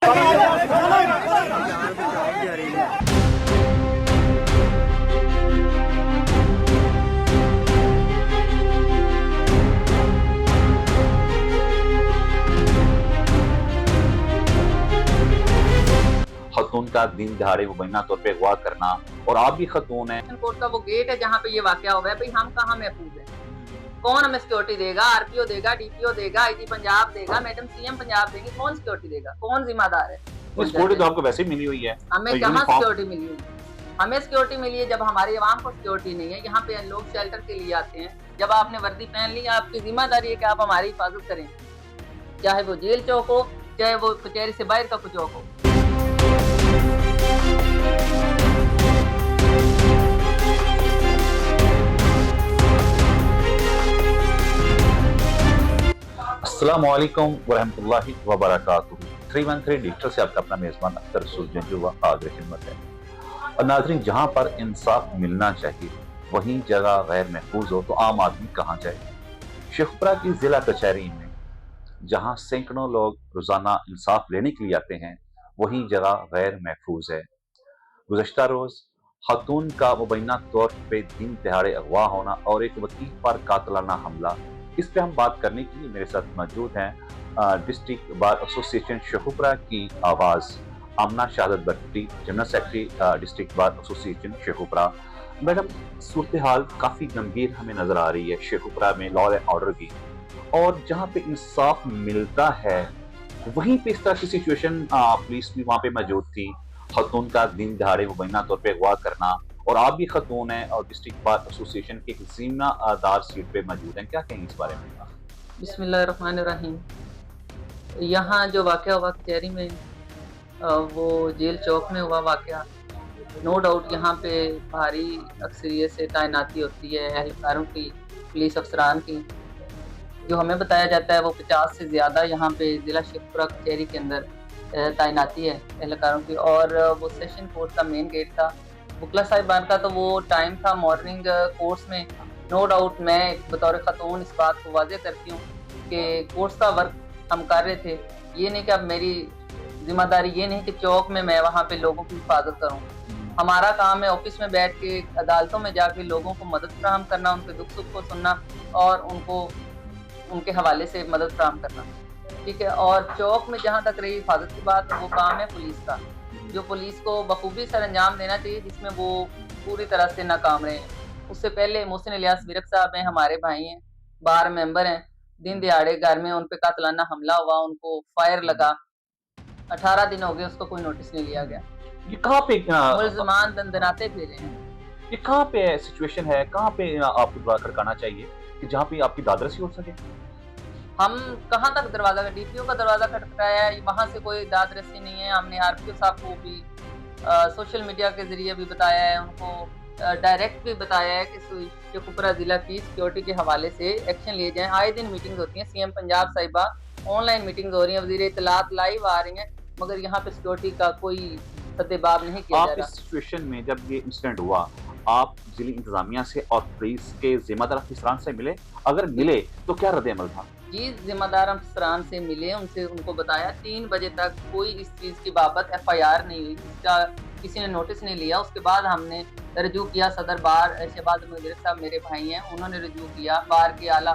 खतून का दिन दिहाड़े मुबैना तौर पे अगवा करना, और आप भी खतून है। कोर्ट का वो गेट है जहाँ पे ये वाकया हुआ है, भाई हम कहाँ महफूज हैं? कौन हमें सिक्योरिटी देगा? आरपीओ देगा, डीपीओ देगा, आईजी पंजाब देगा, मैडम सीएम पंजाब देंगे? कौन सिक्योरिटी देगा? कौन जिम्मेदार है? सिक्योरिटी तो आपको वैसे ही मिली हुई है। हमें कहाँ सिक्योरिटी मिली हुई है? हमें सिक्योरिटी मिली है जब हमारी आवाम को सिक्योरिटी नहीं है। यहाँ पे लोग शेल्टर के लिए आते हैं। जब आपने वर्दी पहन ली, आपकी जिम्मेदारी है कि आप हमारी हिफाजत करें, चाहे वो जेल चौक हो, चाहे वो कचहरी से बाहर का चौक हो। अस्सलामुअलैकुम वरहमतुल्लाहि वबरकातुहू। 313 डिजिटल से आपका अपना मेजबान अख्तर रसूल जंजू व हाज़िर खिदमत है। और नाज़रीन, जहाँ पर इंसाफ मिलना चाहिए वहीं जगह गैर महफूज हो तो आम आदमी कहाँ जाए? शेखपुरा की जिला कचहरी में जहाँ सैकड़ों लोग रोजाना इंसाफ लेने के लिए आते हैं, वहीं जगह गैर महफूज है। गुज़श्ता रोज खातून का मुबैना तौर पे दिन दिहाड़े अगवा होना और एक वकील पर कातलाना हमला, इस पे हम बात करने के लिए मेरे साथ मौजूद हैं डिस्ट्रिक्ट बार एसोसिएशन शेखपुरा की आवाज़ Amna Shahadat Bhatti, general secretary district bar association Sheikhupura. Madam, सूरत हाल काफ़ी गंभीर हमें नज़र आ रही है शेखपुरा में लॉ एंड ऑर्डर की, और जहाँ पे इंसाफ मिलता है वहीं पे इस तरह की सिचुएशन, पुलिस भी वहाँ पे मौजूद थी। खातून का दिन दिहाड़े मुबैना तौर पे अगवा करना, और आप भी खातून हैं और डिस्ट्रिक्ट बार एसोसिएशन के जिम्मेदार सीट पे मौजूद हैं, क्या कहेंगे इस बारे में? बिस्मिल्लाहिर्रहमानिर्रहीम। यहाँ जो वाकया हुआ कचहरी में, वो जेल चौक में हुआ वाकया। नो डाउट यहाँ पे भारी अक्सरियत से तैनाती होती है एहलकारों की, पुलिस अफसरान की। जो हमें बताया जाता है वो 50 से ज़्यादा यहाँ पे ज़िला शेखपुरा कचहरी के अंदर तैनाती है एहलकारों की। और वो सेशन कोर्ट का मेन गेट था, बुकला साहिबान का तो वो टाइम था मॉर्निंग कोर्स में। नो डाउट मैं बतौर ख़तून इस बात को वाज़ेह करती हूँ कि कोर्स का वर्क हम कर रहे थे। ये नहीं कि अब मेरी जिम्मेदारी ये नहीं कि चौक में मैं वहाँ पे लोगों की हिफाजत करूँ। हमारा काम है ऑफिस में बैठ के, अदालतों में जाके लोगों को मदद फराहम करना, उनके दुख सुख को सुनना और उनको उनके हवाले से मदद फराहम करना, ठीक है। और चौक में जहाँ तक रही हिफाजत की बात, वो काम है पुलिस का, जो पुलिस को बखूबी सर अंजाम देना चाहिए, जिसमें वो पूरी तरह से नाकाम रहे हैं। उससे पहले मोहसिन इलियास विरक साहब हैं, हमारे भाई हैं, बार मेंबर हैं। दिन दिहाड़े घर में उन पे कातलाना हमला हुआ, उनको फायर लगा। 18 दिन हो गए, उसको कोई नोटिस नहीं लिया गया। ये कहाँ पे मुल्ज़मान दंदनाते फिरे हैं। ये कहाँ पे सिचुएशन है, कहाँ पे आपको दरवाजा खड़काना चाहिए कि जहाँ पे आपकी दादरसी हो सके? हम कहाँ तक दरवाजा का डीपीओ का दरवाजा खटखटाया है, वहाँ से कोई दादरसी नहीं है। हमने आरपीओ साहब को भी सोशल मीडिया के जरिए भी बताया है, उनको डायरेक्ट भी बताया है कि शेखपुरा जिला की सिक्योरिटी के हवाले से एक्शन लिए जाएं। आए दिन मीटिंग होती हैं, सीएम पंजाब साहिबा ऑनलाइन मीटिंग हो रही हैं, वज़ीर इत्तलात लाइव आ रही हैं, मगर यहाँ पे सिक्योरिटी का कोई सद्देबाब नहीं किया जा रहा। आप इस सिचुएशन में जब ये इंसिडेंट हुआ, आप जिला इंतजामिया से और पुलिस के जिम्मेदार अफसरान से मिले? अगर मिले तो क्या रद्द अमल था? जी, जिम्मेदार अफसरान से मिले, उनसे उनको बताया 3 बजे तक कोई इस चीज़ की बाबत एफआईआर नहीं हुई, इसका किसी ने नोटिस नहीं लिया। उसके बाद हमने रजू किया, सदर बार शहबाज अहमद साहब मेरे भाई हैं, उन्होंने रजू किया, बार के आला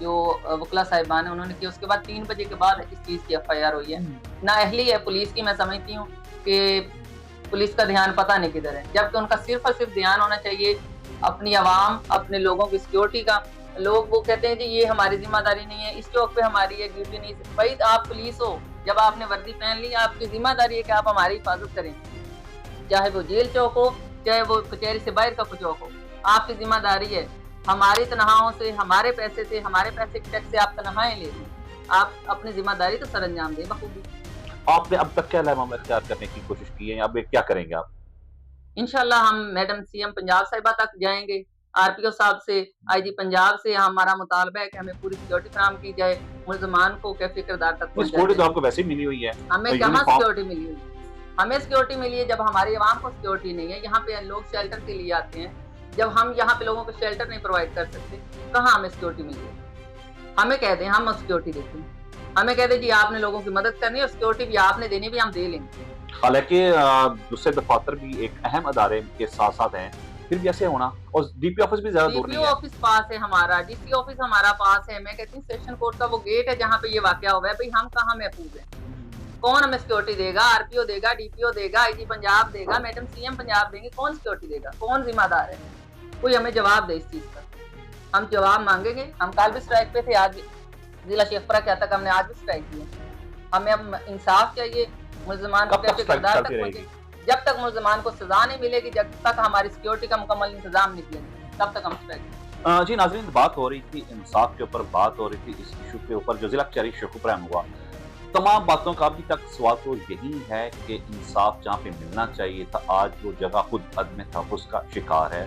जो वकला साहिबान है उन्होंने किया। उसके बाद 3 बजे के बाद इस चीज़ की एफआईआर हुई है। नाअहली है पुलिस की, मैं समझती हूँ कि पुलिस का ध्यान पता नहीं किधर है, जबकि उनका सिर्फ और सिर्फ ध्यान होना चाहिए अपनी आवाम, अपने लोगों की सिक्योरिटी का। लोग वो कहते हैं जी ये हमारी जिम्मेदारी नहीं है, इस चौक पे हमारी ये ड्यूटी नहीं है। भाई आप पुलिस हो, जब आपने वर्दी पहन ली, आपकी जिम्मेदारी है कि आप हमारी हिफाजत करें, चाहे वो जेल चौक हो, चाहे वो कचहरी से बाहर का चौक हो। आपकी जिम्मेदारी है। हमारी तनख्वाहों से, हमारे पैसे से, हमारे पैसे के टैक्स से आप तनख्वाहें ले लें, आप अपनी जिम्मेदारी तो सर अंजाम दें बखूबी। आपने अब तक क्या मामला इख्तियार करने की कोशिश की है, अब क्या करेंगे आप? इंशाल्लाह हम मैडम सीएम पंजाब साहिबा तक जाएंगे, आरपीओ साहब से, आईजी पंजाब से हमारा मुतालबा है कि हमें पूरी सिक्योरिटी फराहम की जाए, मुल्ज़मान को कैफी किरदार तक सिक्योरिटी तो आपको वैसे ही मिली हुई है। हमें कहाँ सिक्योरिटी मिली हुई? हमें सिक्योरिटी मिली है जब हमारी आवाम को सिक्योरिटी नहीं है। यहाँ पे लोग शेल्टर के लिए आते हैं, जब हम यहाँ पे लोगों को शेल्टर नहीं प्रोवाइड कर सकते, कहाँ हमें सिक्योरिटी मिली है? हमें कह दें हम सिक्योरिटी देते हैं। हमें कहते जी आपने लोगों की मदद करनी है और सिक्योरिटी भी आपने देनी भी हम दे लेंगे। हालाँकि दूसरे दफ़ातर भी एक अहम अदारे के साथ-साथ हैं, फिर भी ऐसे होना और डीपी ऑफ़िस भी ज़्यादा दूर डीपीओ नहीं है। ऑफिस पास है हमारा, डीसी ऑफिस हमारा पास है। मैं कहती हूँ सेशन कोर्ट का वो गेट है जहाँ पे ये वाकया हुआ है, भई हम कहाँ महफूज़ हैं? कौन हमें सिक्योरिटी देगा? आरपीओ देगा, डीपीओ देगा, आईजी पंजाब देगा, मैडम सीएम पंजाब देंगे, कौन सिक्योरिटी देगा? कौन ज़िम्मेदार है? कोई हमें जवाब दे इस चीज़ का। हम जवाब माँगेंगे, हम कल भी स्ट्राइक पे थे, आज भी। ज़िला शेखपुरा क्या तक हमने आज भी स्ट्राइक की है। हमें अब इंसाफ चाहिए, मुल्ज़िमान को कब तक कैसे स्ट्राइक किरदार तक चलती पहुँचे। रहेगी? जब तक मुल्ज़िमान को सज़ा नहीं मिलेगी, जब तक हमारी सिक्योरिटी का मुकम्मल इंतज़ाम नहीं किया जाएगा, तब तक हम स्ट्राइक जी नाज़रीन, बात हो रही थी इंसाफ के ऊपर, बात हो रही थी इस इशू के ऊपर जो ज़िला कचहरी शेखुपुरा में हुआ। तमाम बातों का अभी तक सवाल तो यही है कि इंसाफ जहाँ पे मिलना चाहिए था, आज वो जगह खुद अदम तहफ़्फ़ुज़ का शिकार है।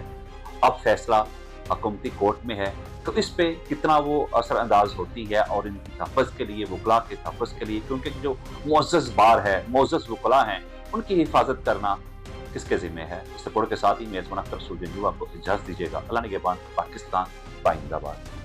अब फैसला हुकूमती कोर्ट में है, तो इस पे कितना वो असरअंदाज होती है और इनकी तहफ़्फ़ुज़ के लिए, वकला के तहफ़्फ़ुज़ के लिए, क्योंकि जो मुअज़्ज़ज़ बार है, मुअज़्ज़ज़ वकला हैं, उनकी हिफाजत करना किसके ज़िम्मे है? इस रिपोर्ट के साथ ही मेज़बान अख्तर सुरजन जुआ को इजाज़त दीजिएगा। अल्लाह निगहबान। पाकिस्तान जिंदाबाद।